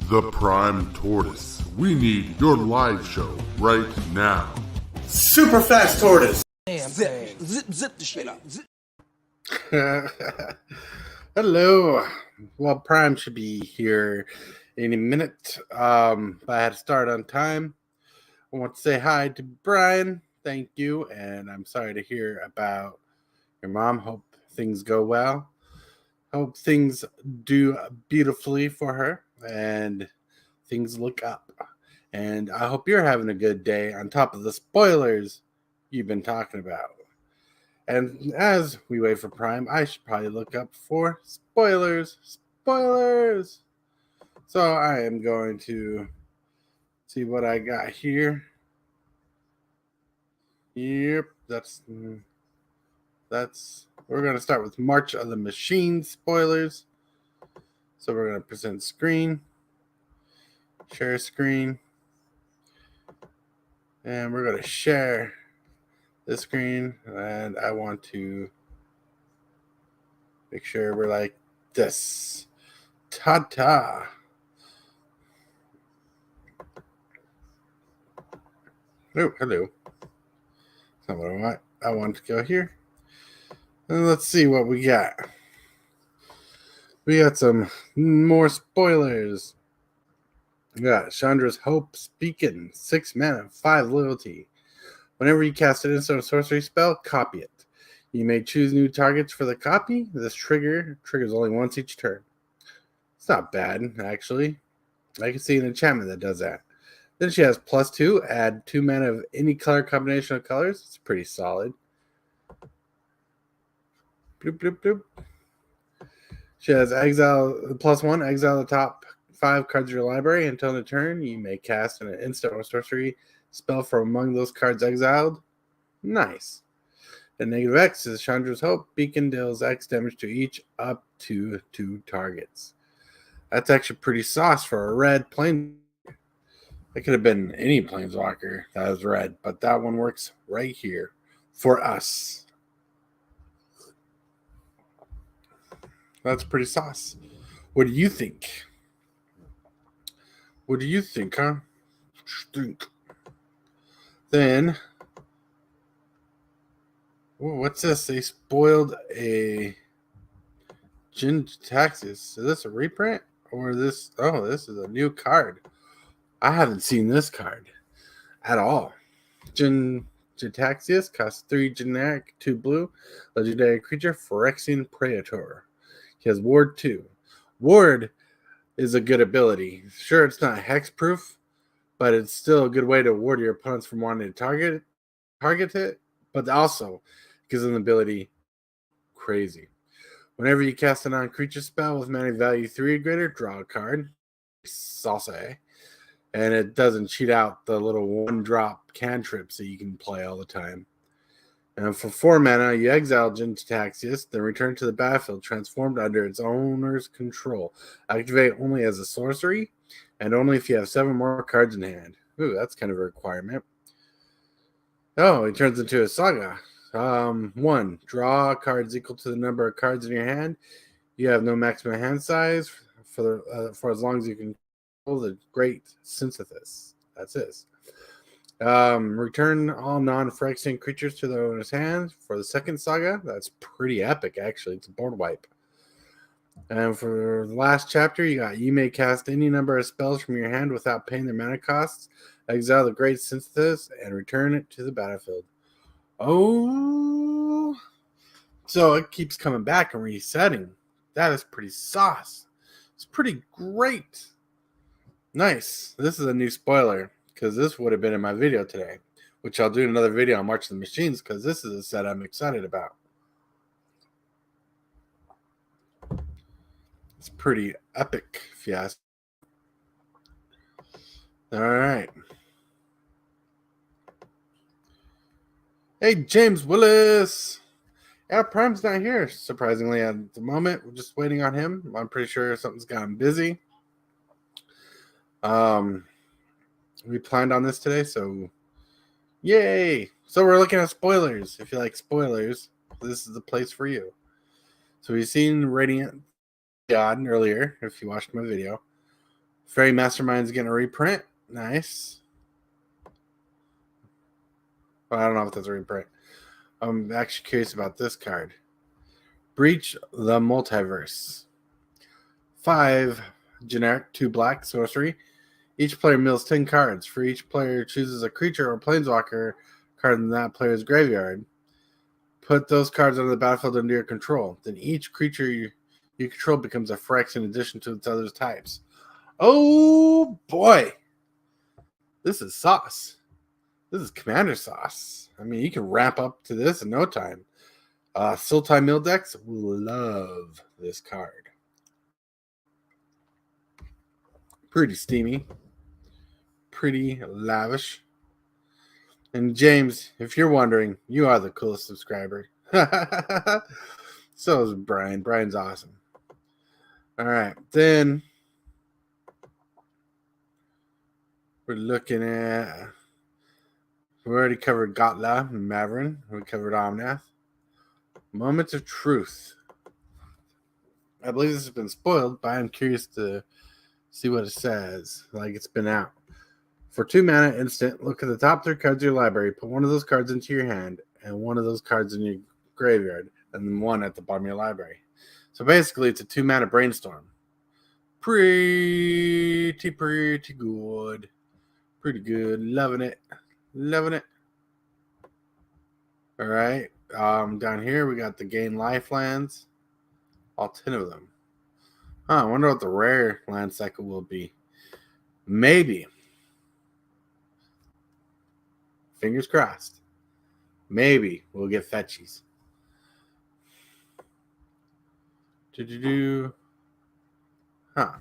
The Prime Tortoise. We need your live show right now. Super fast Tortoise. Damn zip the shit up. Hello. Well, Prime should be here any minute. I had to start on time. I want to say hi to Brian. Thank you. And I'm sorry to hear about your mom. Hope things go well. Hope things do beautifully for her and things look up. And I hope you're having a good day on top of the spoilers you've been talking about. And as we wait for Prime, I should probably look up for spoilers. Spoilers! So I am going to see what I got here. Yep, that's we're going to start with March of the Machine spoilers. So we're going to present screen, share screen, and we're going to share this screen, and I want to make sure we're like this. Ta-ta. Oh, hello. That's not what I want. I want to go here. And let's see what we got. We got some more spoilers. We got Chandra's Hope speaking. 6 mana, 5 loyalty. Whenever you cast an instant or sorcery spell, copy it. You may choose new targets for the copy. This triggers only once each turn. It's not bad, actually. I can see an enchantment that does that. Then she has +2, add 2 mana of any color combination of colors. It's pretty solid. Bloop, bloop, bloop. She has exile +1, exile the top 5 cards of your library. Until the turn, you may cast an instant or sorcery spell from among those cards exiled. Nice. And -X is Chandra's Hope. Beacon deals X damage to each up to 2 targets. That's actually pretty sauce for a red plane. It could have been any planeswalker that was red, but that one works right here for us. That's pretty sauce. What do you think? What do you think, huh? Stink. Then, what's this? They spoiled a Jin Taxis. Is this a reprint? Or this? Oh, this is a new card. I haven't seen this card at all. Jin Taxius costs 3 generic, 2 blue. Legendary creature, Phyrexian Praetor. He has Ward 2. Ward is a good ability. Sure, it's not hexproof, but it's still a good way to ward your opponents from wanting to target it, but also gives them the ability crazy. Whenever you cast a non-creature spell with mana value 3 or greater, draw a card. Salsa. And it doesn't cheat out the little 1-drop cantrips that you can play all the time. And for 4 mana, you exile Jin Taxius, then return to the battlefield transformed under its owner's control. Activate only as a sorcery, and only if you have 7 more cards in hand. Ooh, that's kind of a requirement. Oh, it turns into a saga. 1. Draw cards equal to the number of cards in your hand. You have no maximum hand size for as long as you can control the Great Synthesis. That's this. Return all non-Phyrexian creatures to their owner's hand for the second saga. That's pretty epic, actually. It's a board wipe. And for the last chapter, you may cast any number of spells from your hand without paying their mana costs. Exile the Great Synthesis and return it to the battlefield. Oh, so it keeps coming back and resetting. That is pretty sauce. It's pretty great. Nice. This is a new spoiler because this would have been in my video today, which I'll do another video on March of the Machines because this is a set I'm excited about. It's pretty epic, if you ask. All right. Hey, James Willis. Yeah, Prime's not here, surprisingly, at the moment. We're just waiting on him. I'm pretty sure something's got him busy. We planned on this today, so yay! So we're looking at spoilers. If you like spoilers, this is the place for you. So we've seen Radiant God earlier, if you watched my video. Fairy Mastermind's getting a reprint. Nice. Well, I don't know if that's a reprint. I'm actually curious about this card. Breach the Multiverse. 5 generic, 2 black sorcery. Each player mills 10 cards. For each player chooses a creature or planeswalker card in that player's graveyard. Put those cards on the battlefield under your control. Then each creature you control becomes a Phyrex in addition to its other types. Oh boy. This is sauce. This is Commander sauce. I mean, you can ramp up to this in no time. Sultai Mildex will love this card. Pretty steamy. Pretty lavish. And James, if you're wondering, you are the coolest subscriber. So is Brian. Brian's awesome. All right. Then we're looking at... We already covered Gotla and Maverin. We covered Omnath. Moments of Truth. I believe this has been spoiled, but I'm curious to see what it says. Like it's been out. For 2 mana instant, look at the top 3 cards of your library. Put one of those cards into your hand and one of those cards in your graveyard, and then one at the bottom of your library. So basically, it's a 2 mana brainstorm. Pretty good. Pretty good. Loving it. Loving it. All right. Down here, we got the Gain Lifelands. All 10 of them. I wonder what the rare land cycle will be. Maybe. Fingers crossed. Maybe we'll get fetchies. Huh.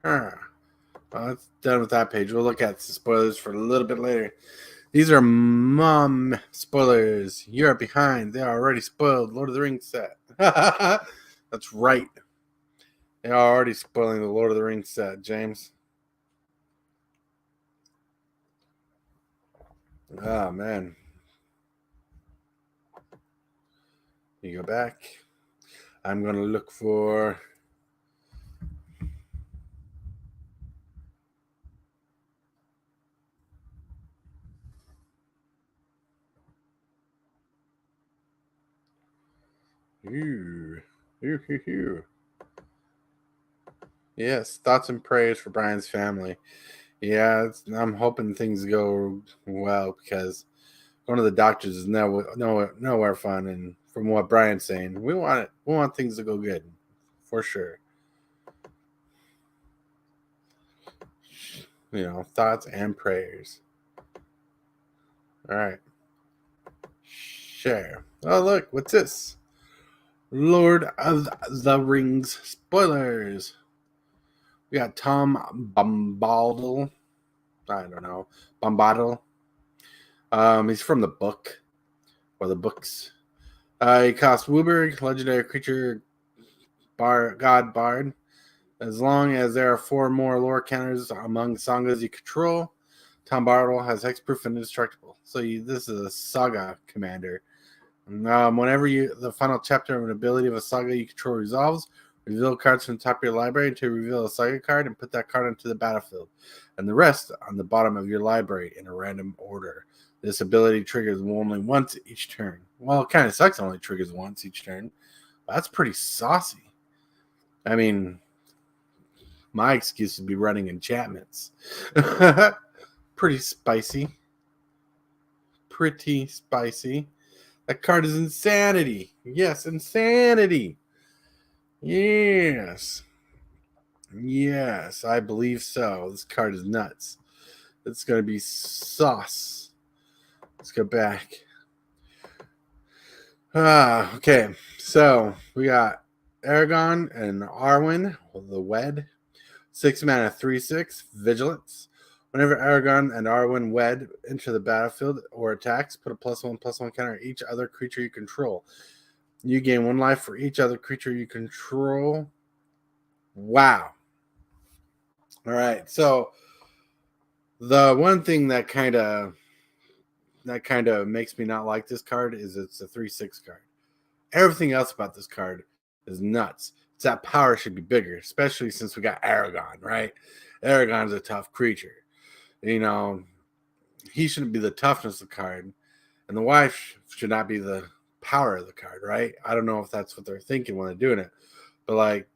Well, that's done with that page. We'll look at the spoilers for a little bit later. These are mom spoilers. You are behind. They are already spoiled. Lord of the Rings set. That's right. They are already spoiling the Lord of the Rings set, James. Oh, man. You go back. I'm going to look for... Yes, thoughts and prayers for Brian's family. Yeah, I'm hoping things go well because going to the doctors is nowhere fun. And from what Brian's saying, we want things to go good for sure. You know, thoughts and prayers. All right, share. Oh, look, what's this? Lord of the Rings spoilers. We got Tom Bombadil. I don't know. Bombadil. He's from the book. Or the books. He costs Wooburg, legendary creature, god bard. As long as there are 4 more lore counters among sagas you control, Tom Bombadil has hexproof and indestructible. So this is a saga commander. Whenever the final chapter of an ability of a saga you control resolves, reveal cards from the top of your library to reveal a saga card and put that card onto the battlefield, and the rest on the bottom of your library in a random order. This ability triggers only once each turn. Well, it kind of sucks. It only triggers once each turn. But that's pretty saucy. I mean, my excuse would be running enchantments. Pretty spicy. Pretty spicy. That card is insanity. Yes, insanity. Yes. Yes, I believe so. This card is nuts. It's going to be sauce. Let's go back. Okay. So we got Aragon and Arwen, the Wed. 6 mana, 3/6, Vigilance. Whenever Aragon and Arwen wed enter the battlefield or attacks, put a +1/+1 counter on each other creature you control. You gain 1 life for each other creature you control. Wow. All right. So the one thing that kind of makes me not like this card is it's a 3/6 card. Everything else about this card is nuts. It's that power should be bigger, especially since we got Aragon, right? Aragon's a tough creature. You know, he shouldn't be the toughness of the card, and the wife should not be the power of the card, right? I don't know if that's what they're thinking when they're doing it, but like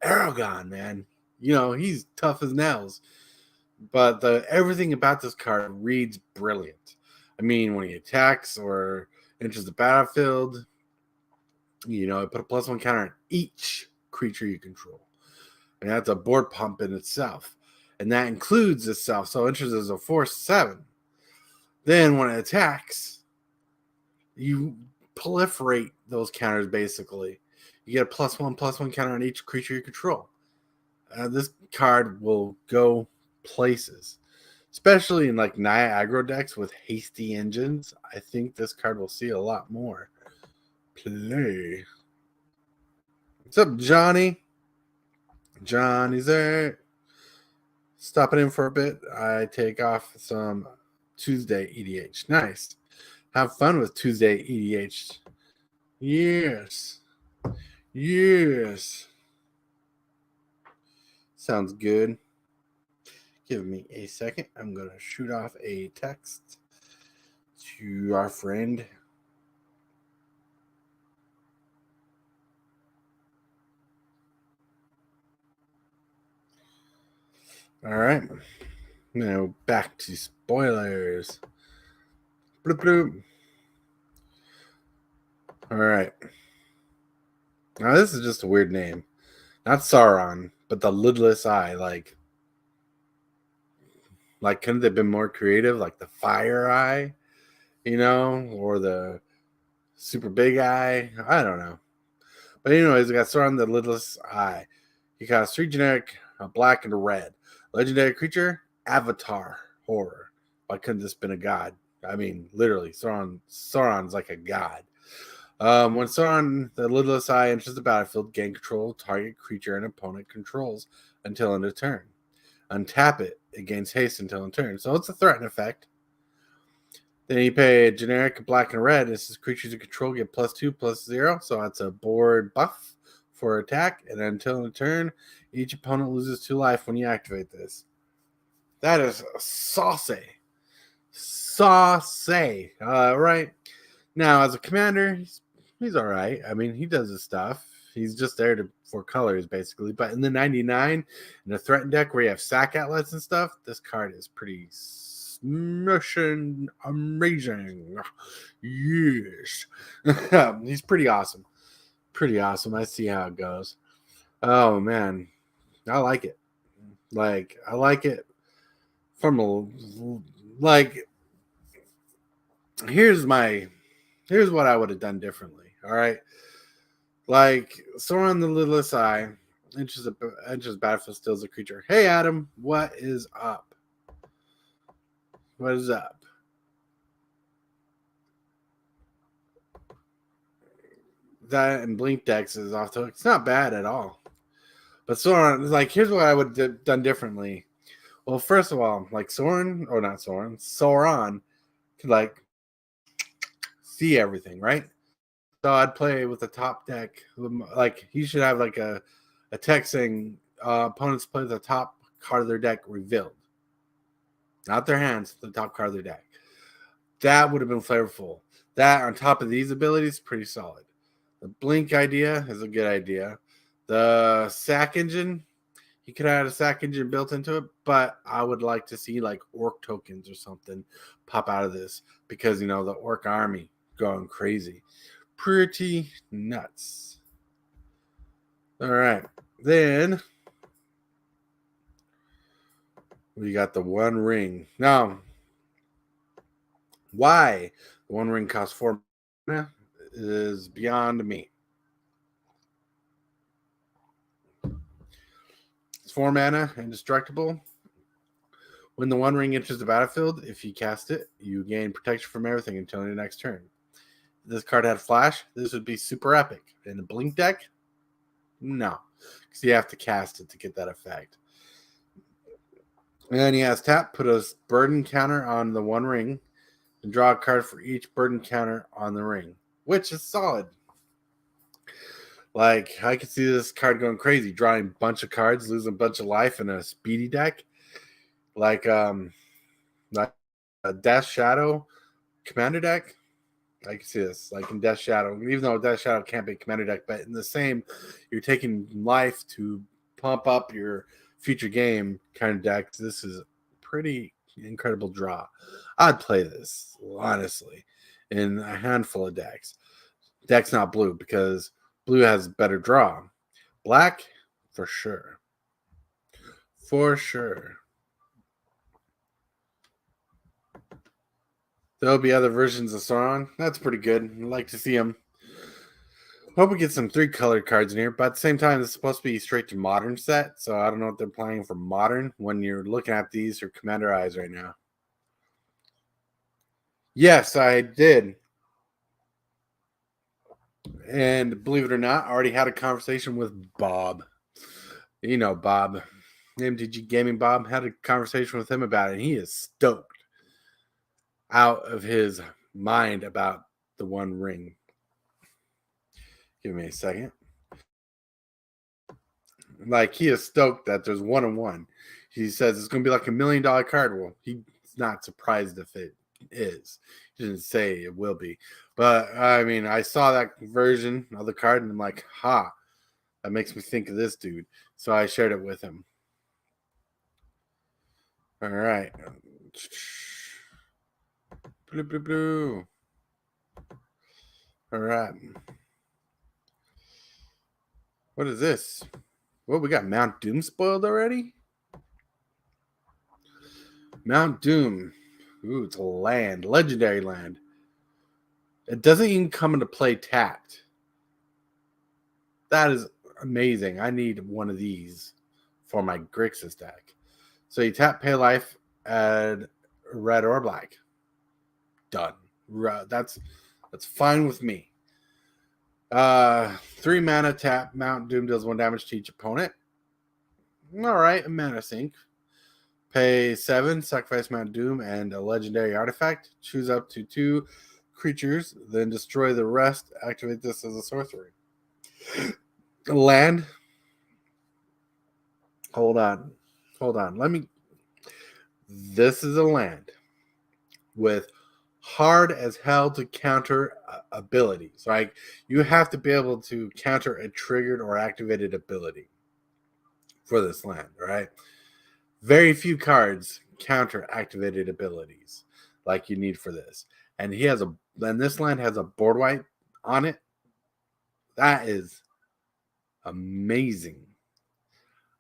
Aragon, man, you know, he's tough as nails. But everything about this card reads brilliant. I mean, when he attacks or enters the battlefield, you know, it put a +1 counter on each creature you control. And that's a board pump in itself. And that includes itself. So it enters as a 4/7. Then when it attacks, you proliferate those counters basically. You get a +1/+1 counter on each creature you control. This card will go places, especially in like Naya aggro decks with hasty engines. I think this card will see a lot more play. What's up, Johnny? Johnny's there. Stopping in for a bit. I take off some Tuesday EDH. Nice. Have fun with Tuesday EDH. Yes. Yes. Sounds good. Give me a second. I'm going to shoot off a text to our friend. All right. Now back to spoilers. Bloop, bloop. All right. Now this is just a weird name. Not Sauron, but the lidless eye. Like couldn't they have been more creative? Like the fire eye, you know, or the super big eye. I don't know. But anyways, we got Sauron the lidless eye. He costs 3 generic, a black and a red. Legendary creature, Avatar horror. Why couldn't this been a god? I mean, literally, Sauron's like a god. When Sauron the lidless eye enters the battlefield, gain control of target creature and opponent controls until end of turn. Untap it. It gains haste until in turn. So it's a threaten effect. Then you pay a generic black and red. This is creatures you control get +2/+0. So that's a board buff for attack. And until in turn, each opponent loses 2 life when you activate this. That is saucy. Saucy. Right. Now, as a commander, he's all right. I mean, he does his stuff. He's just there for colors, basically. But in the 99, in a threatened deck where you have sack outlets and stuff, this card is pretty smashing amazing. Yes. He's pretty awesome. Pretty awesome. I see how it goes. Oh, man. I like it. I like it from here's what I would have done differently. All right. Like, Sauron the lidless eye enters battlefield, steals a creature. Hey, Adam, what is up? What is up? That and Blink decks is off the hook. It's not bad at all. But Sauron, here's what I would have done differently. Well, first of all, Sauron could, see everything, right? So I'd play with the top deck. He should have a text saying opponents play the top card of their deck revealed. Not their hands, the top card of their deck. That would have been flavorful. That on top of these abilities, pretty solid. The Blink idea is a good idea. The sack engine, he could have had a sack engine built into it, but I would like to see orc tokens or something pop out of this because, the orc army going crazy. Pretty nuts. All right. Then we got the One Ring. Now, why the One Ring costs 4 mana is beyond me. It's 4 mana, indestructible. When the One Ring enters the battlefield, if you cast it, you gain protection from everything until your next turn. If this card had flash, this would be super epic. In a Blink deck, no, because you have to cast it to get that effect. And then he has tap, put a burden counter on the One Ring, and draw a card for each burden counter on the ring, which is solid. Like, I could see this card going crazy, drawing a bunch of cards, losing a bunch of life in a speedy deck. Like a Death Shadow commander deck. I can see this, like in Death Shadow, even though Death Shadow can't be a commander deck, but in the same, you're taking life to pump up your future game kind of decks. This is a pretty incredible draw. I'd play this, honestly, in a handful of decks. Deck's not blue because blue has better draw. Black, for sure. For sure. There'll be other versions of Sauron. That's pretty good. I'd like to see them. Hope we get some 3-colored cards in here, but at the same time, it's supposed to be straight to modern set, so I don't know what they're planning for modern when you're looking at these or Commander Eyes right now. Yes, I did. And believe it or not, I already had a conversation with Bob. You know Bob. MTG Gaming Bob. Had a conversation with him about it, and he is stoked out of his mind about the One Ring. Give me a second. Like, he is stoked that there's 1-on-1. He says it's going to be like $1 million card. Well, he's not surprised if it is. He didn't say it will be. But, I mean, I saw that version of the card, and I'm like, that makes me think of this dude. So I shared it with him. All right. Blue, blue, blue. All right. What is this? Well, we got Mount Doom spoiled already? Mount Doom. Ooh, it's a land. Legendary land. It doesn't even come into play tapped. That is amazing. I need one of these for my Grixis deck. So you tap, pay life, add red or black. Done. That's fine with me. 3 mana tap. Mount Doom deals 1 damage to each opponent. All right, a mana sink. Pay 7, sacrifice Mount Doom and a legendary artifact. Choose up to 2 creatures, then destroy the rest. Activate this as a sorcery. Land. Hold on. This is a land with hard as hell to counter abilities. Like, you have to be able to counter a triggered or activated ability for this land, right? Very few cards counter activated abilities like you need for this. And this land has a board wipe on it. That is amazing.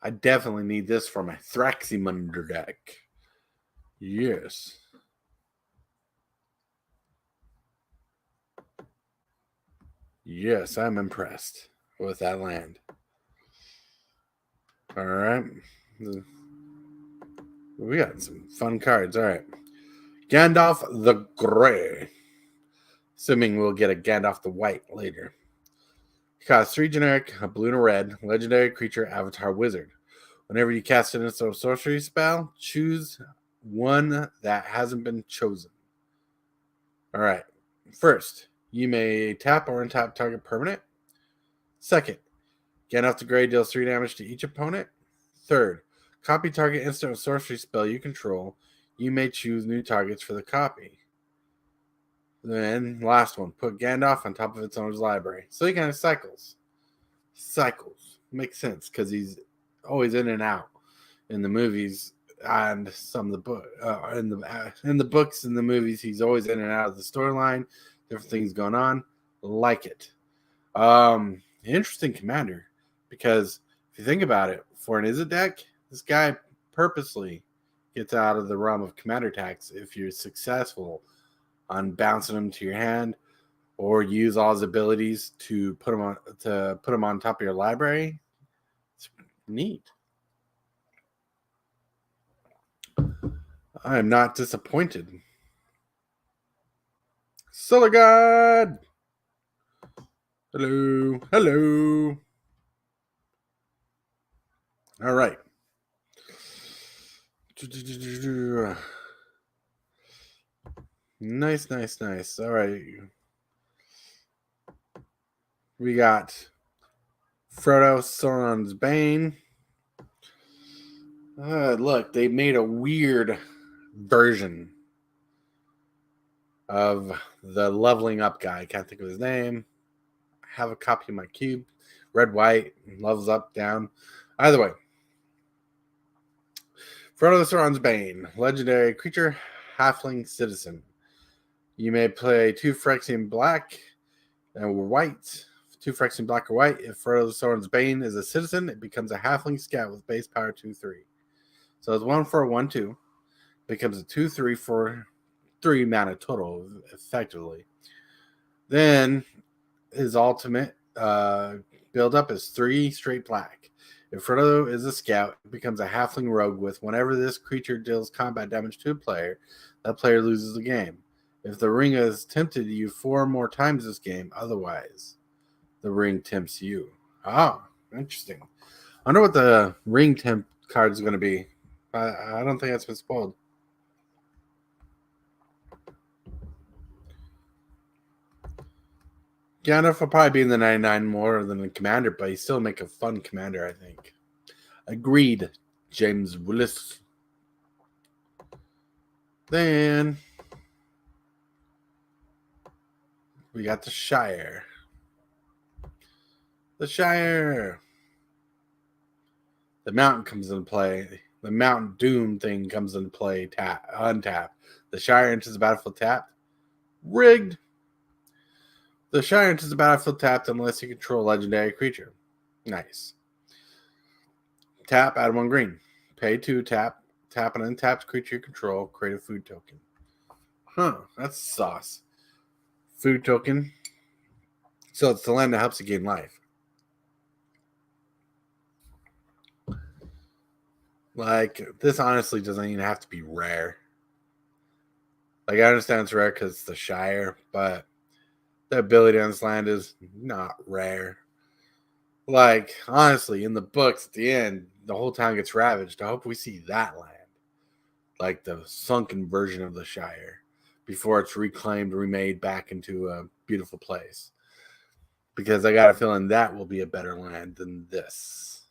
I definitely need this for my Thraximunder deck. Yes. Yes, I'm impressed with that land. All right. We got some fun cards. All right. Gandalf the Grey. Assuming we'll get a Gandalf the White later. Costs 3 generic, a blue and a red, legendary creature, avatar wizard. Whenever you cast an instant sorcery spell, choose one that hasn't been chosen. All right. First, you may tap or untap target permanent. Second, Gandalf the Grey deals 3 damage to each opponent. Third, copy target instant or sorcery spell you control. You may choose new targets for the copy. Then, last one, put Gandalf on top of its owner's library. So he kind of cycles. Makes sense because he's always in and out in the movies and some of the book in the books and the movies. He's always in and out of the storyline. Different things going on. Like it. Interesting commander because if you think about it, for an Izzet deck, this guy purposely gets out of the realm of commander attacks if you're successful on bouncing him to your hand or use all his abilities to put him on top of your library. It's neat. I am not disappointed. Solar God. Hello. All right. Nice. All right. We got Frodo, Sauron's Bane. Look, they made a weird version of the leveling up guy. I can't think of his name. I have a copy of my cube. Red, white, levels up, down. Either way. Frodo, Sauron's Bane. Legendary creature, halfling citizen. You may play 2 Phyrexian black and white. 2 Phyrexian black or white. If Frodo, Sauron's Bane is a citizen, it becomes a halfling scout with base power 2/3. So it's 1 for a 1/2. Becomes a 2/3 for 3 mana total, effectively. Then his ultimate build up is 3 straight black. If Frodo is a scout, it becomes a halfling rogue with whenever this creature deals combat damage to a player, that player loses the game. If the ring has tempted you 4 more times this game, otherwise, the ring tempts you. Ah, interesting. I wonder what the ring temp card is going to be. I don't think that's been spoiled. Gandalf will probably be in the 99 more than the commander, but he still make a fun commander, I think. Agreed, James Willis. Then we got the Shire. The Shire. The mountain comes into play. The Mountain Doom thing comes into play. Untap. The Shire enters the battlefield tapped. Rigged. The Shire enters the battlefield tapped unless you control a legendary creature. Nice. Tap, add 1 green. Pay 2, tap. Tap an untapped creature you control. Create a food token. Huh, that's sauce. Food token. So it's the land that helps you gain life. Like, this honestly doesn't even have to be rare. Like, I understand it's rare because it's the Shire, but the ability on this land is not rare. Like, honestly, in the books at the end, the whole town gets ravaged. I hope we see that land. Like the sunken version of the Shire before it's reclaimed, remade back into a beautiful place. Because I got a feeling that will be a better land than this.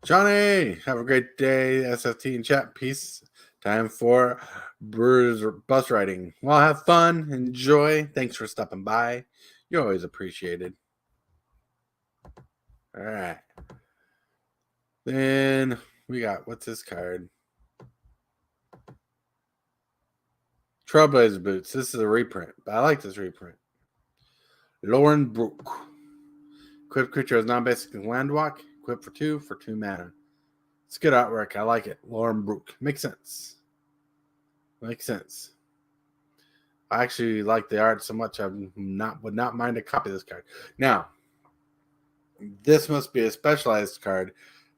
Johnny, have a great day. SFT and chat. Peace. Time for Brewers bus riding. Well, have fun. Enjoy. Thanks for stopping by. You're always appreciated. All right. Then we got, what's this card? Trailblazer Boots. This is a reprint, but I like this reprint. Lauren Brook. Equipped creature has non-basic land walk. Equipped for 2 mana. It's good artwork. I like it. Lauren Brook. Makes sense. Makes sense. I actually like the art so much I would not mind a copy of this card. Now, this must be a specialized card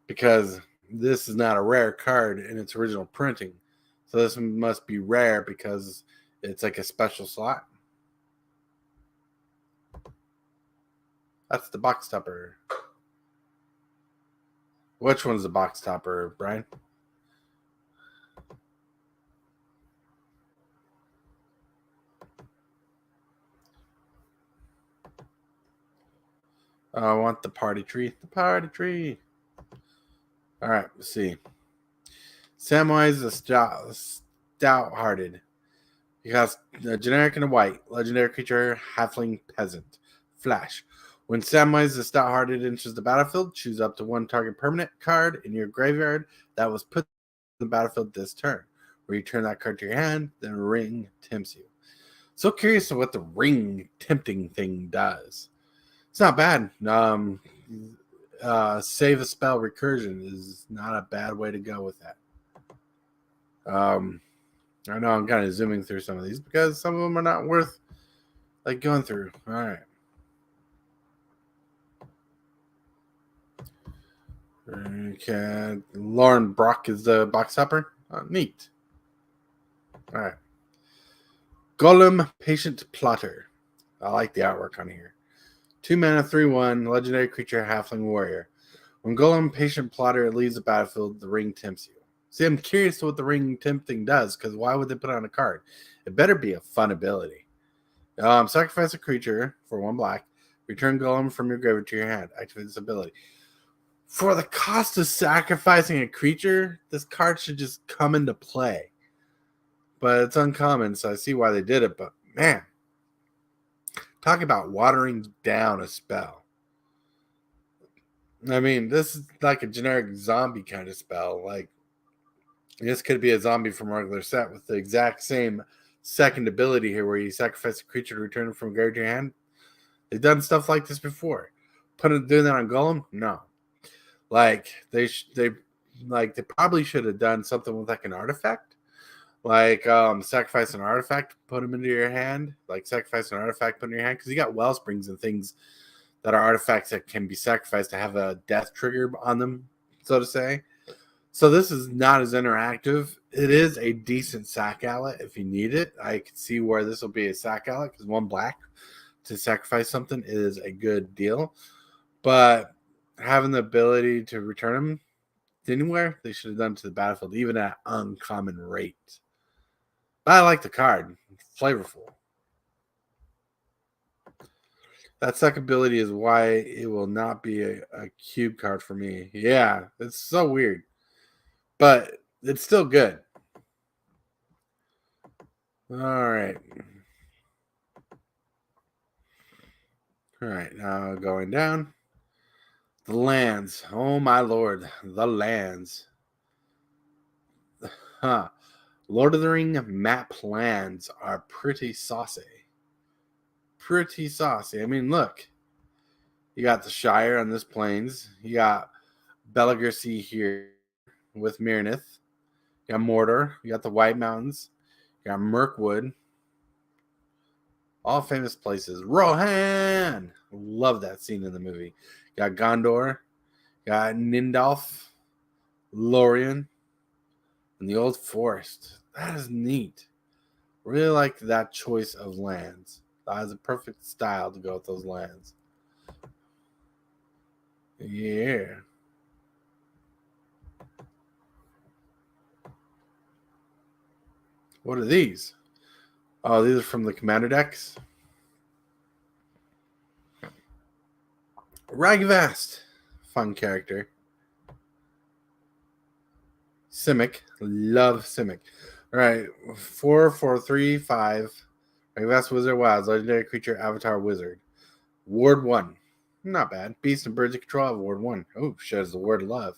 because this is not a rare card in its original printing. So this must be rare because it's like a special slot. That's the box topper. Which one's the box topper, Brian? I want the party tree. The party tree. All right, let's see. Samwise the stout-hearted. He has a generic and a white. Legendary creature, halfling peasant. Flash. When Samwise the stout-hearted enters the battlefield, choose up to 1 target permanent card in your graveyard that was put in the battlefield this turn. Return that card to your hand, then ring tempts you. So curious of what the ring tempting thing does. It's not bad. Save a spell recursion is not a bad way to go with that. I know I'm kind of zooming through some of these because some of them are not worth like going through. All right. Okay. Lauren Brock is the box topper. Neat. All right. Golem Patient Plotter. I like the artwork on here. 2 mana, 3/1, legendary creature, halfling warrior. When Golem Patient Plotter leaves the battlefield, the ring tempts you. See, I'm curious to what the ring tempting does, because why would they put it on a card? It better be a fun ability. Sacrifice a creature for 1 black. Return Golem from your graveyard to your hand. Activate this ability. For the cost of sacrificing a creature, this card should just come into play. But it's uncommon, so I see why they did it. But man, talk about watering down a spell. I mean, this is like a generic zombie kind of spell. Like, this could be a zombie from a regular set with the exact same second ability here where you sacrifice a creature to return it from graveyard to your hand. They've done stuff like this before. Doing that on Golem? No. Like, they probably should have done something with like an artifact. Like sacrifice an artifact, put them into your hand. Like sacrifice an artifact, put in your hand. Because you got Wellsprings and things that are artifacts that can be sacrificed to have a death trigger on them, so to say. So this is not as interactive. It is a decent sack outlet if you need it. I can see where this will be a sack outlet because 1 black to sacrifice something is a good deal. But having the ability to return them anywhere, they should have done to the battlefield, even at uncommon rate. But I like the card. It's flavorful. That suck ability is why it will not be a cube card for me. Yeah, it's so weird. But it's still good. All right. All right, now going down. The lands. Oh, my lord. The lands. Huh. Lord of the Ring map lands are pretty saucy. Pretty saucy. I mean, look. You got the Shire on this plains. You got Belagarcy here with Mirnith. You got Mordor. You got the White Mountains. You got Mirkwood. All famous places. Rohan! Love that scene in the movie. You got Gondor. You got Nindalf. Lorien. And the Old Forest. That is neat. Really like that choice of lands. That has a perfect style to go with those lands. Yeah. What are these? Oh, these are from the commander decks. Ragavast. Fun character. Simic. Love Simic. All right. 4, 4, 3, 5. Ragavast Wizard Wilds. Legendary creature Avatar Wizard. Ward 1. Not bad. Beasts and birds you control have Ward 1. Oh, shows the word love.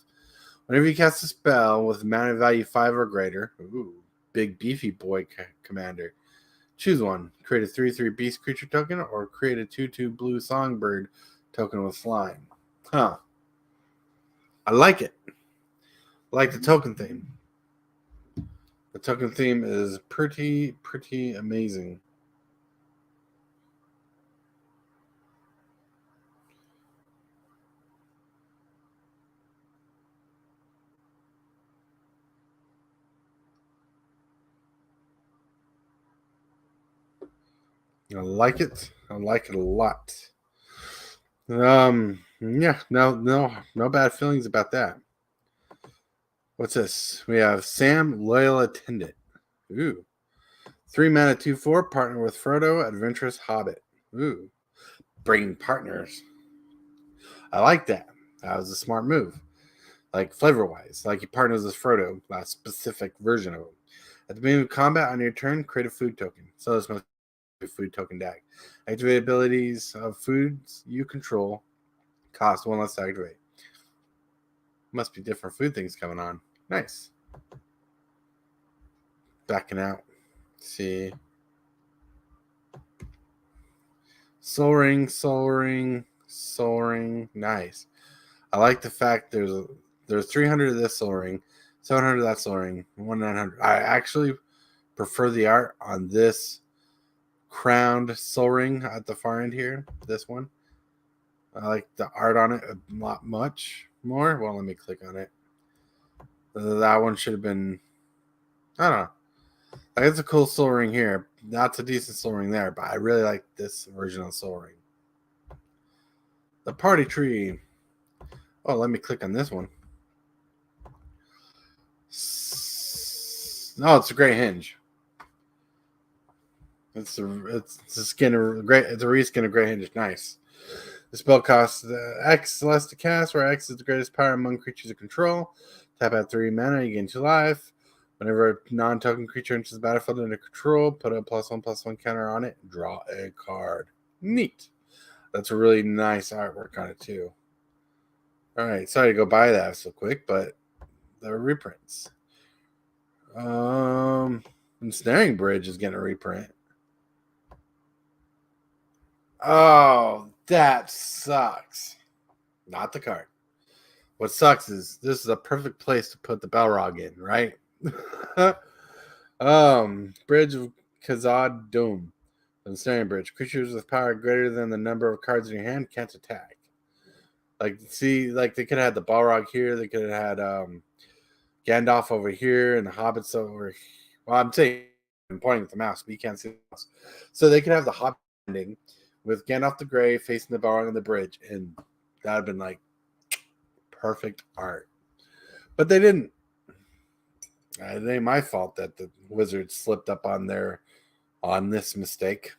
Whenever you cast a spell with mana value 5 or greater. Ooh, big beefy boy commander. Choose one. Create a 3/3 beast creature token or create a 2/2 blue songbird token with flying. Huh. I like it. I like the token theme. The token theme is pretty amazing. I like it. I like it a lot. Yeah, no bad feelings about that. What's this? We have Sam, Loyal Attendant. Ooh. 3 mana, 2/4, partner with Frodo, Adventurous Hobbit. Ooh. Bringing partners. I like that. That was a smart move. Like flavor-wise. Like he partners with Frodo, a specific version of him. At the beginning of combat on your turn, create a food token. So this must be a food token deck. Activate abilities of foods you control. Cost 1 less to activate. Must be different food things coming on. Nice. Backing out. Let's see. Soul Ring. Nice. I like the fact there's 300 of this Soul Ring, 700 of that Soul Ring, 900. I actually prefer the art on this crowned Soul Ring at the far end here. This one. I like the art on it a lot much more. Well, let me click on it. That one should have been, I don't know. Like, it's a cool Soul Ring here. That's a decent Soul Ring there, but I really like this version of Soul Ring. The Party Tree. Oh, let me click on this one. Oh, it's a Great Hinge. It's a reskin of Great Hinge. Nice. The spell costs X less to cast, where X is the greatest power among creatures you control. Tap out 3 mana, you gain 2 life. Whenever a non-token creature enters the battlefield under control, put a +1/+1 counter on it, draw a card. Neat. That's a really nice artwork on it, too. All right, sorry to go by that so quick, but they're reprints. Snaring Bridge is getting a reprint. Oh, that sucks. Not the card. What sucks is this is a perfect place to put the Balrog in, right? Bridge of Khazad Doom. Snaring Bridge. Creatures with power greater than the number of cards in your hand can't attack. Like, see, like they could have had the Balrog here. They could have had Gandalf over here and the Hobbits over here. Well, I'm saying I'm pointing at the mouse, but you can't see the mouse. So they could have the Hobbit ending with Gandalf the Grey facing the Balrog on the bridge, and that would have been like perfect art. But they didn't. It ain't my fault that the Wizards slipped up on this mistake.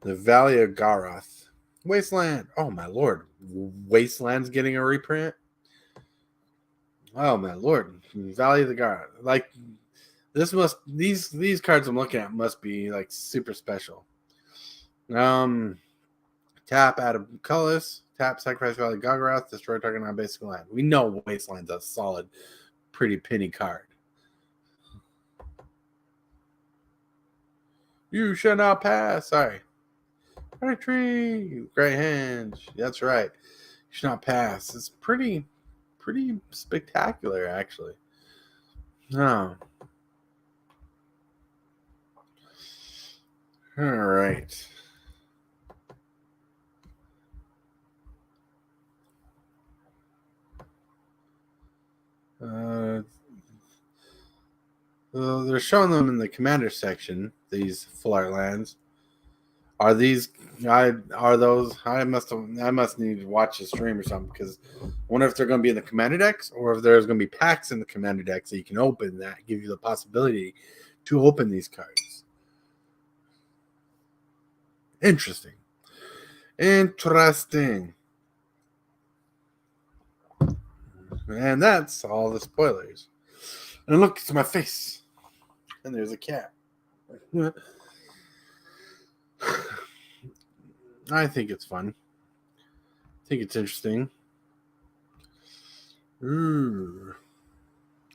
The Valley of Garoth. Wasteland. Oh my lord. Wasteland's getting a reprint. Oh my lord. Valley of the Garoth. Like these cards I'm looking at must be like super special. Tap out of colorless. Tap sacrifice Valley of Garoth. Destroy target non-basic land. We know Wasteland's a solid, pretty penny card. You shall not pass. Sorry. Tree, great hand. That's right. You should not pass. It's pretty spectacular, actually. Oh. All right. They're showing them in the commander section. These full art lands. Are these? Are those? I must need to watch the stream or something, because I wonder if they're going to be in the commander decks, or if there's going to be packs in the commander decks that you can open that give you the possibility to open these cards. Interesting. And that's all the spoilers. And look, it's my face. And there's a cat. I think it's fun. I think it's interesting.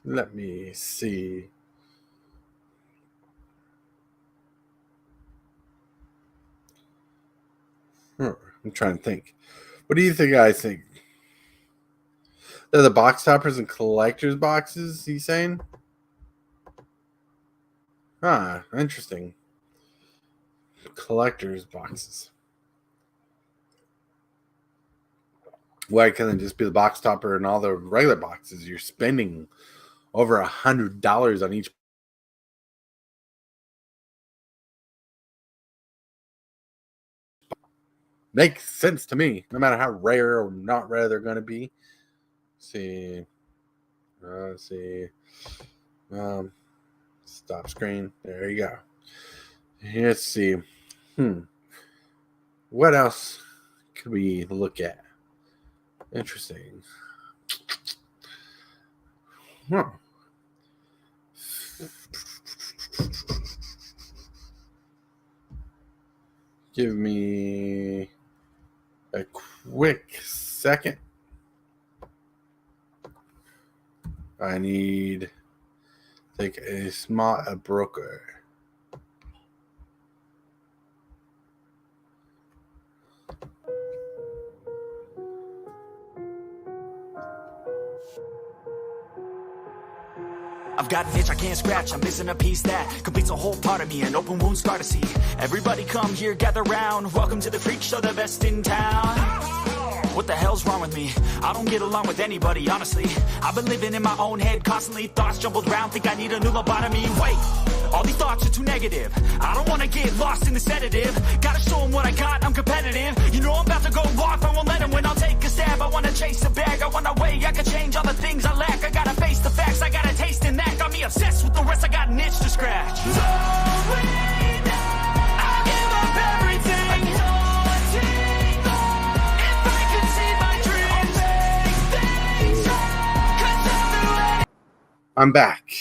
Let me see. I'm trying to think. What do you think I think? They're the box toppers and collector's boxes, he's saying? Interesting. Collector's boxes. Why can't it just be the box topper and all the regular boxes? You're spending over $100 on each. Makes sense to me, no matter how rare or not rare they're going to be. Let's see. Stop screen. There you go. Let's see. What else could we look at? Interesting. Give me a quick second. I need to take a broker. I've got an itch I can't scratch, I'm missing a piece that completes a whole part of me, an open wound scar to see. Everybody come here, gather round, welcome to the freak show, the best in town. What the hell's wrong with me? I don't get along with anybody, honestly. I've been living in my own head constantly, thoughts jumbled around, think I need a new lobotomy. Wait, all these thoughts are too negative. I don't wanna get lost in the sedative. Gotta show them what I got, I'm competitive. You know I'm about to go off, I won't let them win, I'll take a stab. I wanna chase a bag, I wanna weigh, I can change all the things I lack. I gotta face the facts, I got a taste in that. Got me obsessed with the rest, I got an itch to scratch. I I'm back.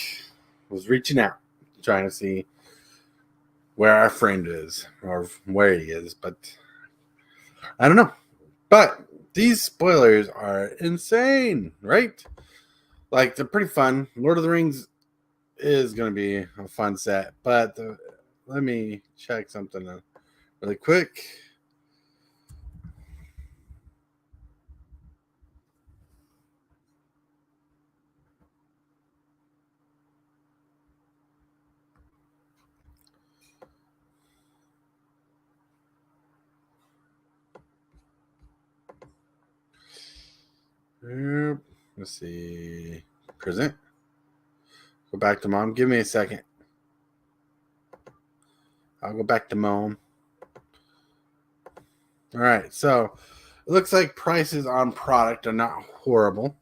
Was reaching out, trying to see where our friend is or where he is, but I don't know. But these spoilers are insane, right? Like, they're pretty fun. Lord of the Rings is going to be a fun set, but let me check something really quick. Let's see. Present. Go back to mom. Give me a second. I'll go back to mom. All right. So it looks like prices on product are not horrible.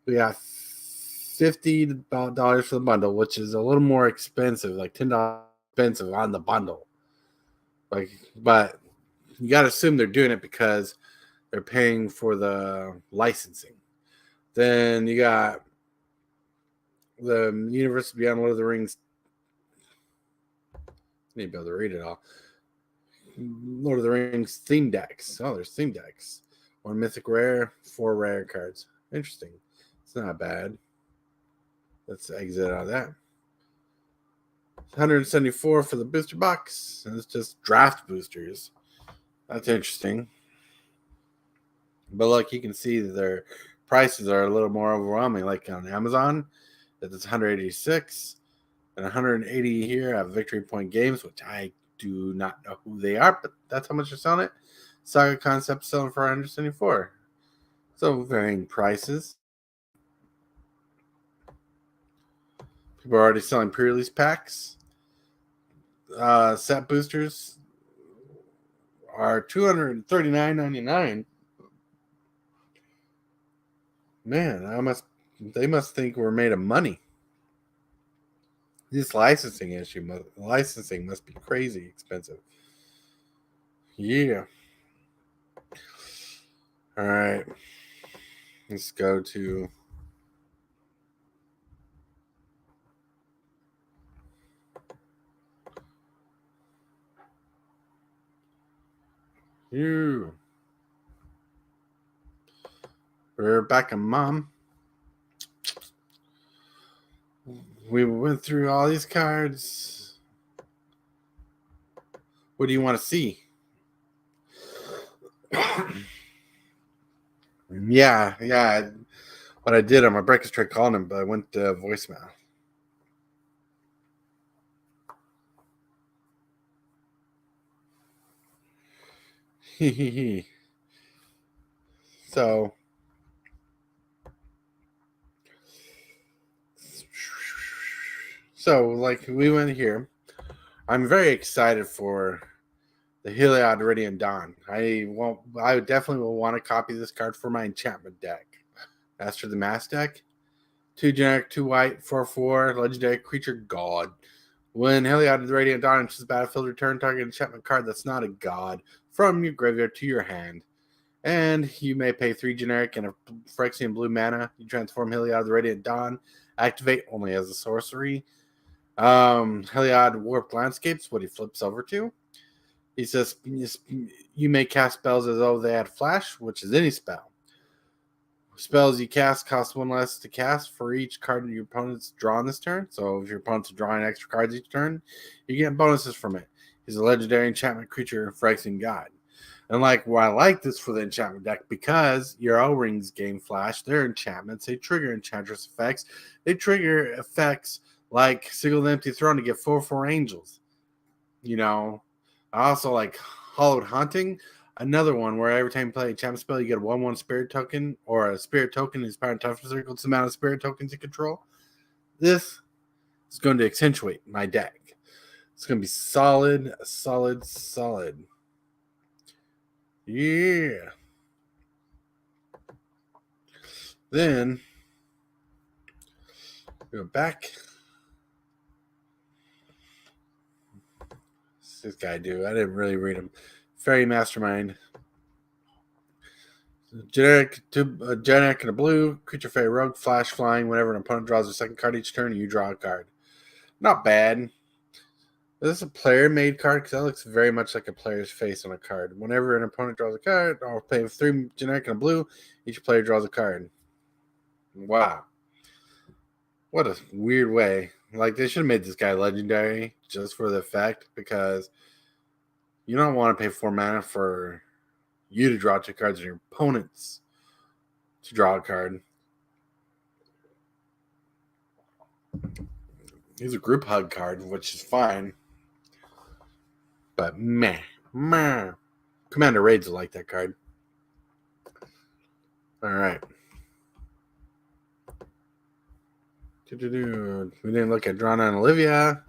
We got $50 for the bundle, which is a little more expensive, like $10 expensive on the bundle. Like, but you got to assume they're doing it because they're paying for the licensing. Then you got the Universe Beyond Lord of the Rings. I need to be able to read it all. Lord of the Rings theme decks. Oh, there's theme decks. 1 mythic rare, 4 rare cards. Interesting. It's not bad. Let's exit out of that. 174 for the booster box. And it's just draft boosters. That's interesting. But look, you can see that their prices are a little more overwhelming. Like on Amazon, it's 186 and 180 here at Victory Point Games, which I do not know who they are, but that's how much they're selling it. Saga Concept selling for 174. So varying prices. People are already selling pre-release packs. Set boosters are $239.99. Man, they must think we're made of money. This licensing must be crazy expensive. Yeah. All right. Let's go to you. We're back on mom. We went through all these cards. What do you want to see? Yeah. What I did on my breakfast trick calling him, but I went to voicemail. So like we went here. I'm very excited for the Heliod Radiant Dawn. I definitely will want to copy this card for my enchantment deck. As for the mass deck, 2 generic, 2 white, 4/4, legendary creature god. When Heliod Radiant Dawn enters the battlefield, return target enchantment card that's not a god from your graveyard to your hand. And you may pay 3 generic and a Phyrexian blue mana. You transform Heliod Radiant Dawn. Activate only as a sorcery. Heliod Warped Landscapes, what he flips over to. He says you may cast spells as though they had flash, which is any spell. Spells you cast cost 1 less to cast for each card your opponent's drawn this turn. So if your opponent's drawing extra cards each turn, you get bonuses from it. He's a legendary enchantment creature, Phyrexian God. And I like this for the enchantment deck because your O-Rings gain flash. They're enchantments. They trigger enchantress effects. They trigger effects like Sigil the Empty Throne to get 4/4 angels. I also like Hollowed Haunting. Another one where every time you play a enchantment spell, you get a 1/1 spirit token, or a spirit token is power and toughness equal to the amount of spirit tokens you control. This is going to accentuate my deck. It's going to be solid. Yeah. Then go back. What's this guy do? I didn't really read him. Fairy Mastermind. Generic and a blue. Creature fairy rogue. Flash flying. Whenever an opponent draws their second card each turn, you draw a card. Not bad. This is a player-made card because that looks very much like a player's face on a card. Whenever an opponent draws a card, I'll play with 3 generic and a blue. Each player draws a card. Wow. What a weird way. Like, they should have made this guy legendary just for the effect, because you don't want to pay 4 mana for you to draw 2 cards and your opponents to draw a card. He's a group hug card, which is fine. But meh. Commander Raids will like that card. Alright. We didn't look at Drana and Olivia.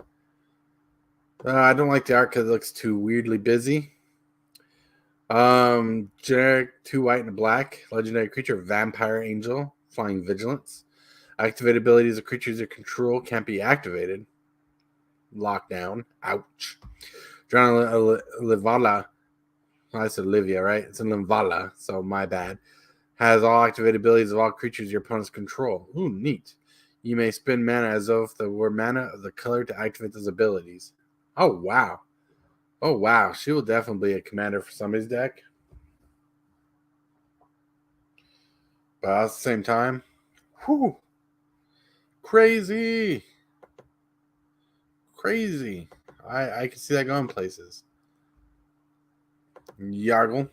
I don't like the art because it looks too weirdly busy. Generic 2 white and a black. Legendary creature, Vampire Angel. Flying Vigilance. Activated abilities of creatures you control can't be activated. Lockdown. Ouch. Drana Livala. I said Olivia, right? It's in Livala, so my bad. Has all activated abilities of all creatures your opponents control. Ooh, neat. You may spend mana as though if there were mana of the color to activate those abilities. Oh, wow. Oh, wow. She will definitely be a commander for somebody's deck. But at the same time, whew. Crazy. I can see that going places. Yargle.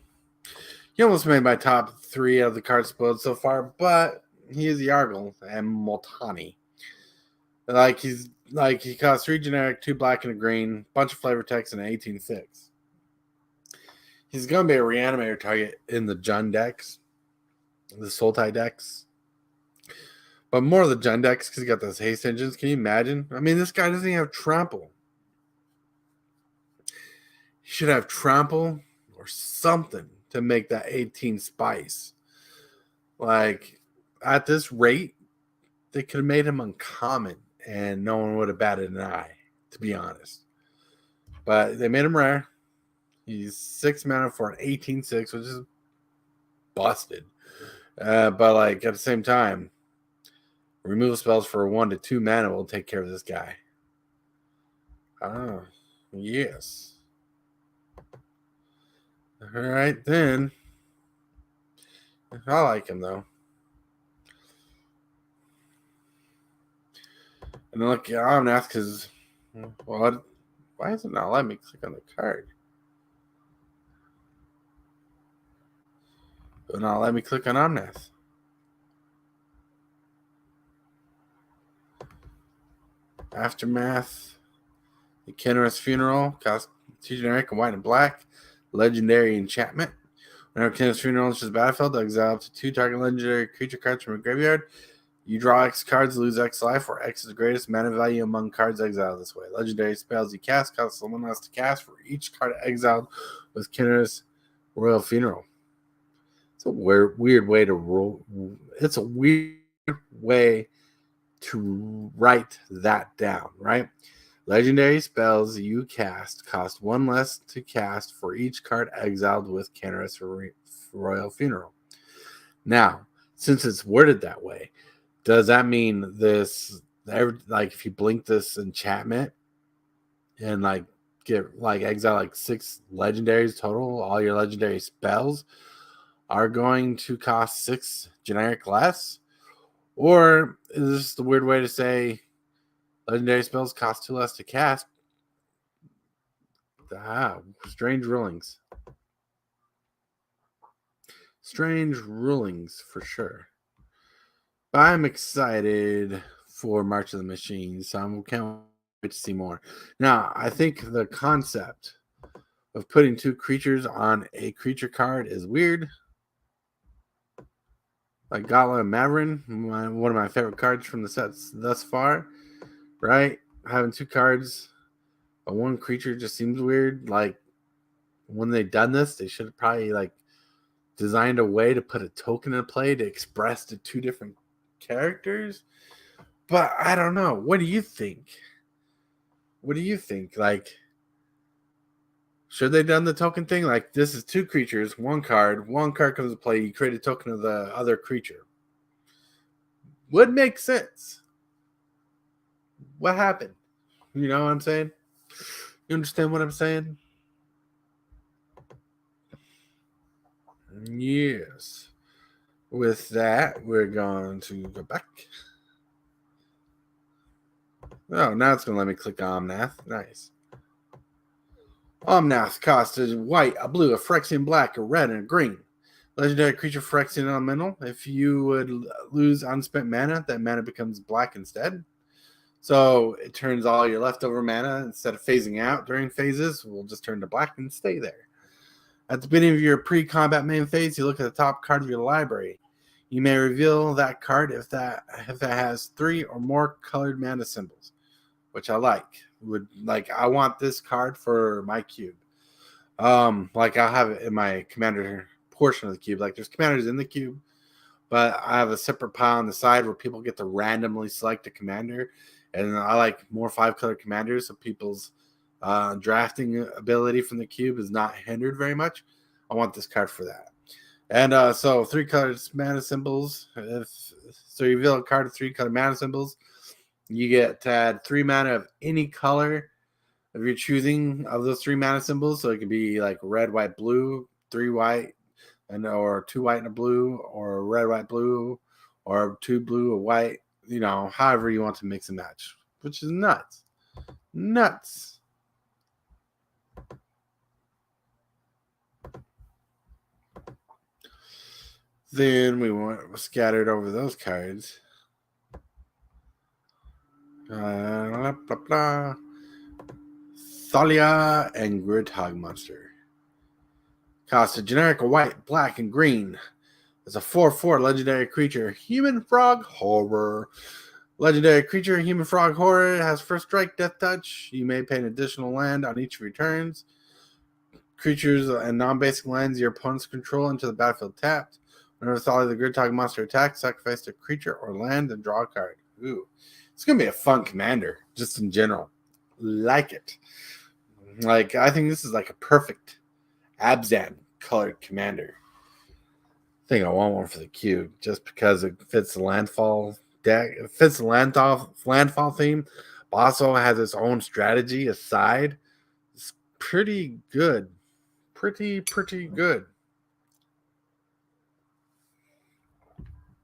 He almost made my top 3 of the cards spoiled so far, but he is Yargle and Moltani. He costs 3 generic, 2 black and a green, bunch of flavor text, and an 18/6. He's going to be a reanimator target in the Jund decks, the Sultai decks. But more of the Jund decks because he got those haste engines. Can you imagine? I mean, this guy doesn't even have trample. He should have trample or something to make that 18 spice. Like, at this rate, they could have made him uncommon and no one would have batted an eye, to be honest. But they made him rare. He's 6 mana for an 18/6, which is busted. But like at the same time, removal spells for 1 to 2 mana will take care of this guy. Oh, yes. All right, then. I like him, though. And then look, I'm going to ask because, well, why is it not letting me click on the card? It will not let me click on Omnath. Aftermath. The Kenris Funeral. Cost 2 generic and white and black. Legendary enchantment. Whenever Kenris Funeral enters the battlefield, exile up to 2 target legendary creature cards from a graveyard. You draw X cards, lose X life, where X is the greatest mana value among cards exiled this way. Legendary spells you cast cost someone else to cast for each card exiled with Kenris Royal Funeral. It's a weird way to roll. It's a weird way to write that down, right? Legendary spells you cast cost 1 less to cast for each card exiled with Kenris Royal Funeral. Now, since it's worded that way, does that mean this, like, if you blink this enchantment and like get like exile like 6 legendaries total, all your legendary spells are going to cost 6 generic less? Or is this the weird way to say legendary spells cost 2 less to cast? Strange rulings. Strange rulings for sure. But I'm excited for March of the Machines, so I can't wait to see more. Now, I think the concept of putting 2 creatures on a creature card is weird. Like Gala and Maverin, one of my favorite cards from the sets thus far, right? Having 2 cards on 1 creature just seems weird. Like, when they done this, they should have probably like designed a way to put a token in play to express the 2 different characters. But I don't know. What do you think? Like, Should they done the token thing? Like, this is 2 creatures, 1 card. 1 card comes to play. You create a token of the other creature. Would make sense. What happened? You know what I'm saying? You understand what I'm saying? Yes. With that, we're going to go back. Oh, now it's going to let me click Omnath. Nice. Omnath costs a white, a blue, a Phyrexian black, a red, and a green. Legendary creature Phyrexian elemental. If you would lose unspent mana, that mana becomes black instead. So it turns all your leftover mana, instead of phasing out during phases, will just turn to black and stay there. At the beginning of your pre-combat main phase, you look at the top card of your library. You may reveal that card if it has 3 or more colored mana symbols, which I like. I want this card for my cube. I'll have it in my commander portion of the cube. Like, there's commanders in the cube, but I have a separate pile on the side where people get to randomly select a commander, and I like more 5-color commanders, so people's drafting ability from the cube is not hindered very much. I want this card for that. And so 3 colored mana symbols. So you reveal a card of 3 colored mana symbols. You get to add 3 mana of any color of your choosing of those 3 mana symbols. So it could be like red, white, blue, 3 white, or 2 white and a blue, or red, white, blue, or 2 blue, a white. You know, however you want to mix and match, which is nuts. Nuts. Then we scattered over those cards. Thalia and Gridhog Monster. Cost a generic white, black, and green. It's a 4/4 legendary creature. Human Frog Horror. Legendary creature, Human Frog Horror, has first strike, death touch. You may pay an additional land on each of your turns. Creatures and non-basic lands your opponents control into the battlefield tapped. Whenever Thalia the Gridhog Monster attacks, sacrifice a creature or land and draw a card. Ooh. It's going to be a fun commander, just in general. Like it. Like, I think this is like a perfect Abzan colored commander. I think I want one for the cube, just because it fits the landfall deck. It fits the landfall theme, but also has its own strategy aside. It's pretty good. Pretty good.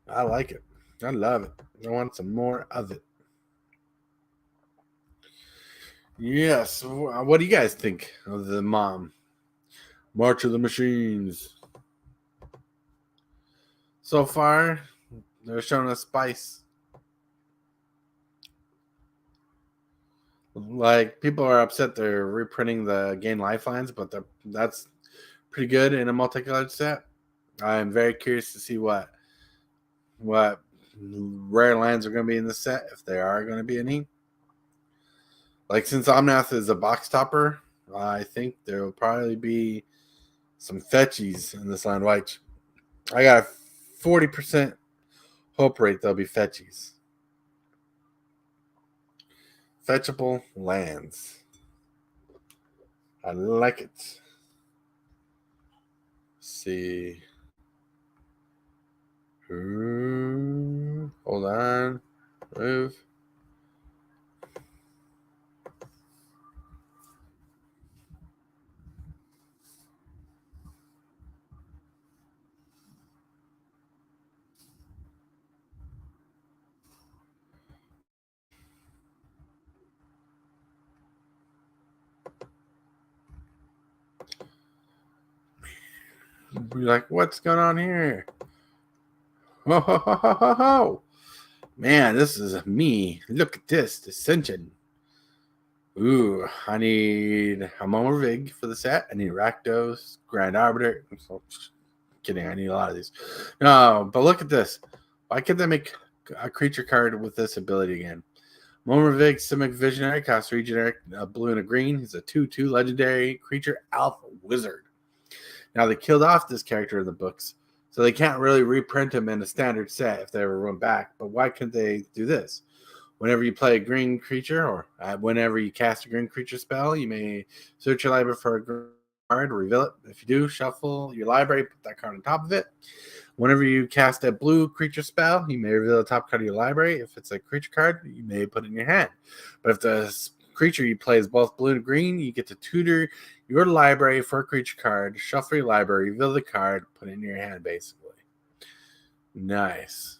I like it. I love it. I want some more of it. Yes. What do you guys think of the March of the Machines? So far, they're showing us spice. Like, people are upset they're reprinting the Gain Lifelines, but that's pretty good in a multicolored set. I'm very curious to see what rare lands are going to be in the set, if there are going to be any. Like, since Omnath is a box topper, I think there will probably be some fetchies in this land. White. I got a 40% hope rate there'll be fetchies. Fetchable lands. I like it. Let's see. Hold on. Move. Be like, what's going on here? Ho, ho, ho, ho, ho, ho. Man, this is me. Look at this. Dissension. Ooh, I need Hamon Vig for the set. I need Rakdos, Grand Arbiter. Kidding, I need a lot of these. No, but look at this. Why can't they make a creature card with this ability again? Momorvig, Simic Visionary, costs 3 generic, a blue and a green. He's a 2/2 legendary creature, Alpha Wizard. Now, they killed off this character in the books, so they can't really reprint him in a standard set if they ever run back. But why couldn't they do this? Whenever you play a green creature, or whenever you cast a green creature spell, you may search your library for a card, reveal it. If you do, shuffle your library, put that card on top of it. Whenever you cast a blue creature spell, you may reveal the top card of your library. If it's a creature card, you may put it in your hand. But if the creature you play is both blue and green, you get to tutor your library for a creature card, shuffle your library, reveal the card, put it in your hand, basically. Nice.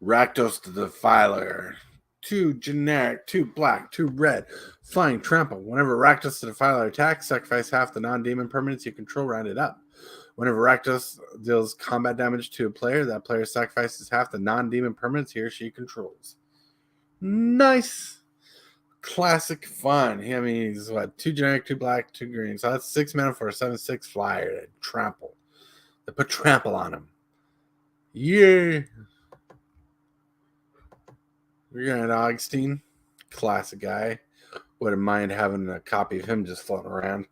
Rakdos the Defiler. 2 generic, 2 black, 2 red. Flying trample. Whenever Rakdos the Defiler attacks, sacrifice half the non-demon permanents you control, round it up. Whenever Rakdos deals combat damage to a player, that player sacrifices half the non-demon permanents he or she controls. Nice. Classic fun. I mean, he's what? 2 generic, 2 black, 2 green. So that's 6 mana for a 7/6 flyer to trample. They put trample on him. Yeah. Grant Augustine, classic guy. Wouldn't mind having a copy of him just floating around.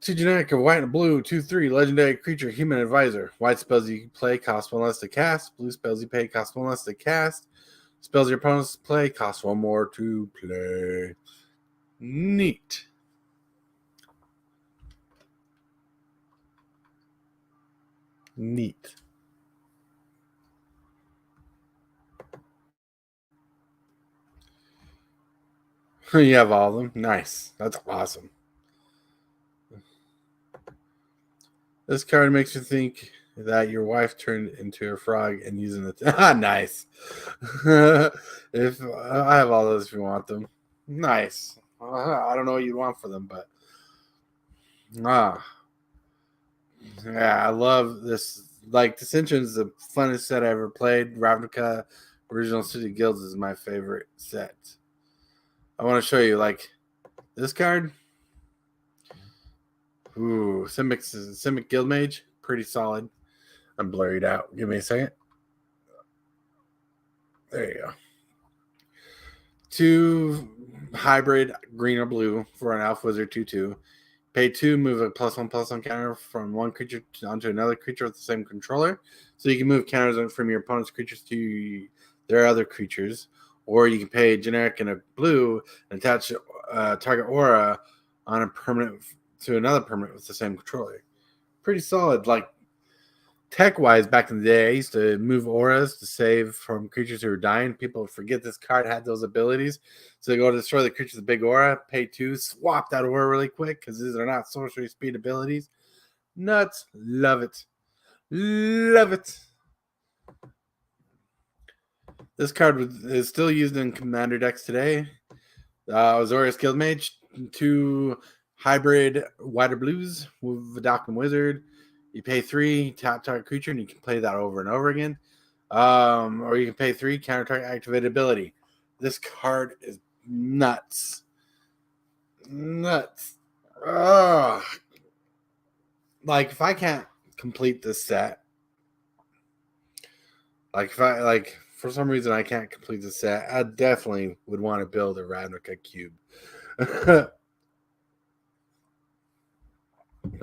2 generic, a white and a blue, 2/3, legendary creature, human advisor. White spells you play cost 1 less to cast. Blue spells you pay cost 1 less to cast. Spells your opponents play cost 1 more to play. Neat. Neat. You have all of them? Nice. That's awesome. This card makes you think that your wife turned into a frog and using it. Nice. If I have all those if you want them. Nice. I don't know what you'd want for them, but yeah, I love this. Like, Dissension is the funnest set I ever played. Ravnica Original City Guilds is my favorite set. I want to show you, like, this card. Ooh, Simic Guild Mage, pretty solid. I'm blurred out. Give me a second. There you go. 2 hybrid green or blue for an Elf Wizard 2/2. Pay 2, move a +1/+1 counter from one creature onto another creature with the same controller. So you can move counters from your opponent's creatures to their other creatures. Or you can pay generic and a blue and attach target aura on a permanent to another permanent with the same controller. Pretty solid. Like, tech-wise, back in the day, I used to move auras to save from creatures who were dying. People forget this card had those abilities. So they go to destroy the creature's big aura, pay 2, swap that aura really quick because these are not sorcery speed abilities. Nuts. Love it. Love it. This card is still used in Commander decks today. Azorius Guildmage, 2 hybrid white or blues with Vidocum Wizard. You pay 3, tap target creature, and you can play that over and over again. Or you can pay 3, counter target activated ability. This card is nuts. Nuts. Ugh. Like, if I can't complete this set, for some reason I can't complete the set, I definitely would want to build a Ravnica cube.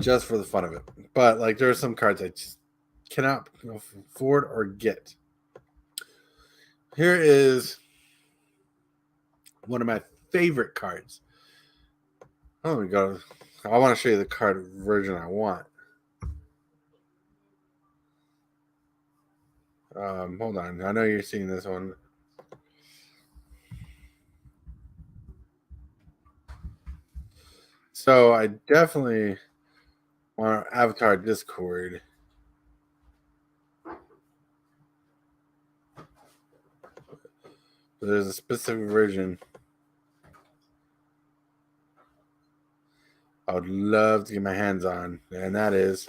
Just for the fun of it. But, like, there are some cards I just cannot afford or get. Here is one of my favorite cards. Oh my god. I want to show you the card version I want. Hold on. I know you're seeing this one. So I definitely want Avatar Discord. But there's a specific version I would love to get my hands on, and that is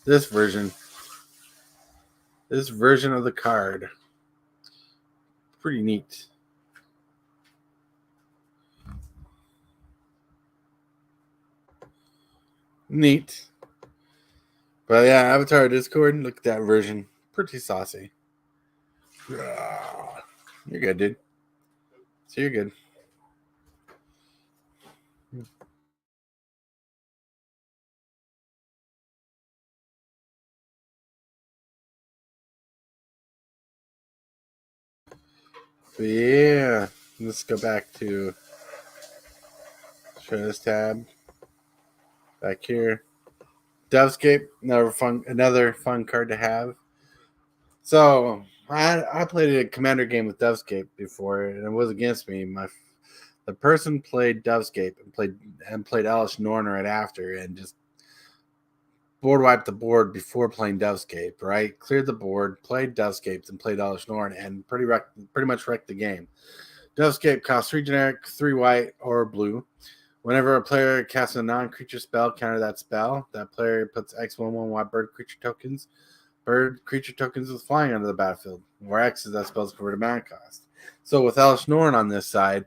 this version. This version of the card. Pretty neat. Neat. But yeah, Avatar Discord, look at that version. Pretty saucy. You're good, dude. So you're good. But yeah, let's go back to Show this tab back here. Devscape, another fun card to have. So I played a commander game with Devscape before, and it was against me. The person played Devscape and played Elish Norn right after, and just board wiped the board before playing Devscape. Right, cleared the board, played Devscape, and played Elish Norn, and pretty much wrecked the game. Devscape costs 3 generic, 3 white, or blue. Whenever a player casts a non-creature spell, counter that spell. That player puts X/1/1 white bird creature tokens. Bird creature tokens with flying onto the battlefield, where X is that spell's converted mana cost. So with Elish Norn on this side,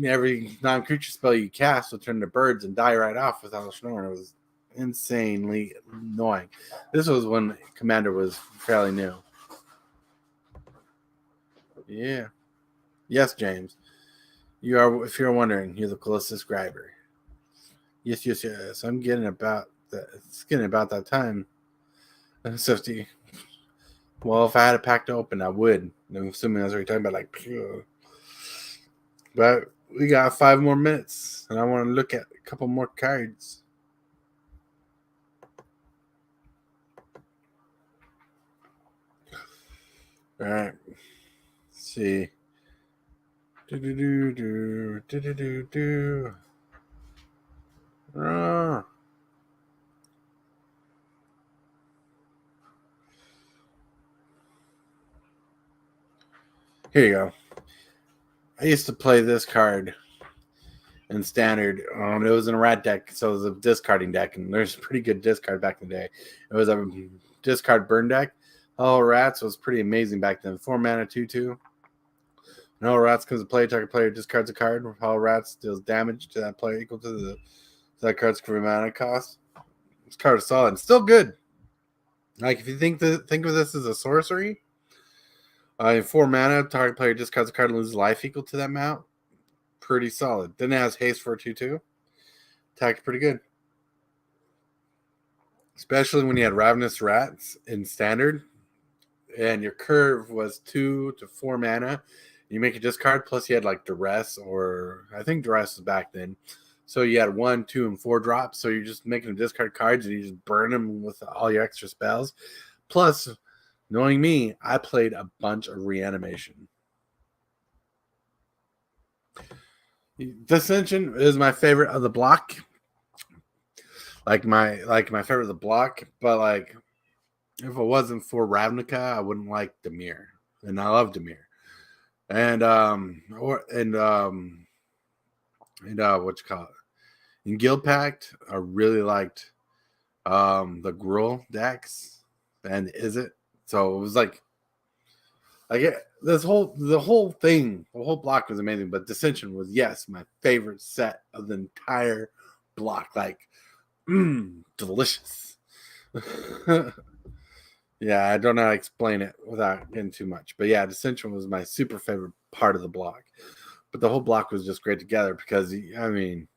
every non-creature spell you cast will turn to birds and die right off with Elish Norn. It was insanely annoying. This was when Commander was fairly new. Yeah. Yes, James. You are, if you're wondering, you're the coolest subscriber. Yes. I'm getting about that. It's getting about that time. 50. Well, if I had a pack to open, I would. I'm assuming that's what you're talking about, like pure. But we got 5 more minutes, and I want to look at a couple more cards. All right. Let's see. Here you go. I used to play this card in Standard. It was in a rat deck, so it was a discarding deck, and there's a pretty good discard back in the day. It was a discard burn deck. Hollow Rats was pretty amazing back then. 4 mana, 2/2. Hollow Rats comes to play. Target player discards a card. Hollow Rats deals damage to that player equal to that card's converted mana cost. This card is solid. It's still good. Like, if you think of this as a sorcery, 4 mana, target player discards a card and loses life equal to that amount. Pretty solid. Then it has haste for a 2/2. Attack's pretty good. Especially when you had Ravenous Rats in Standard, and your curve was 2 to 4 mana. You make a discard, plus you had like Duress, or I think Duress was back then. So you had 1, 2, and 4 drops. So you're just making discard cards and you just burn them with all your extra spells. Plus, knowing me, I played a bunch of reanimation. Dissension is my favorite of the block. Like my favorite of the block, but like if it wasn't for Ravnica, I wouldn't like Dimir. And I love Dimir. And what you call it? In Guild Pact, I really liked the Gruul decks and Is It. So it was like the whole thing, the whole block was amazing, but Dissension was, yes, my favorite set of the entire block. Like, delicious. Yeah, I don't know how to explain it without getting too much. But yeah, Dissension was my super favorite part of the block. But the whole block was just great together because, I mean,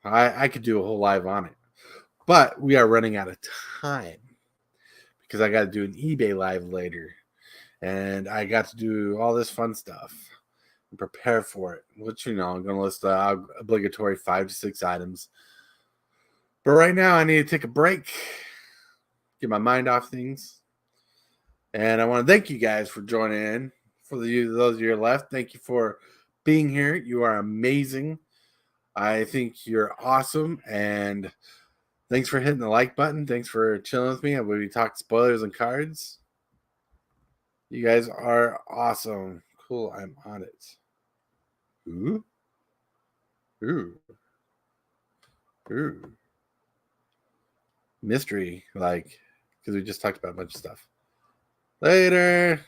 I could do a whole live on it. But we are running out of time because I got to do an eBay live later. And I got to do all this fun stuff and prepare for it. Which, I'm going to list the obligatory 5 to 6 items. But right now, I need to take a break, get my mind off things. And I want to thank you guys for joining in. For those of you left, thank you for being here. You are amazing. I think you're awesome. And thanks for hitting the like button. Thanks for chilling with me. We talk spoilers and cards. You guys are awesome. Cool. I'm on it. Ooh. Mystery, like, because we just talked about a bunch of stuff. Later.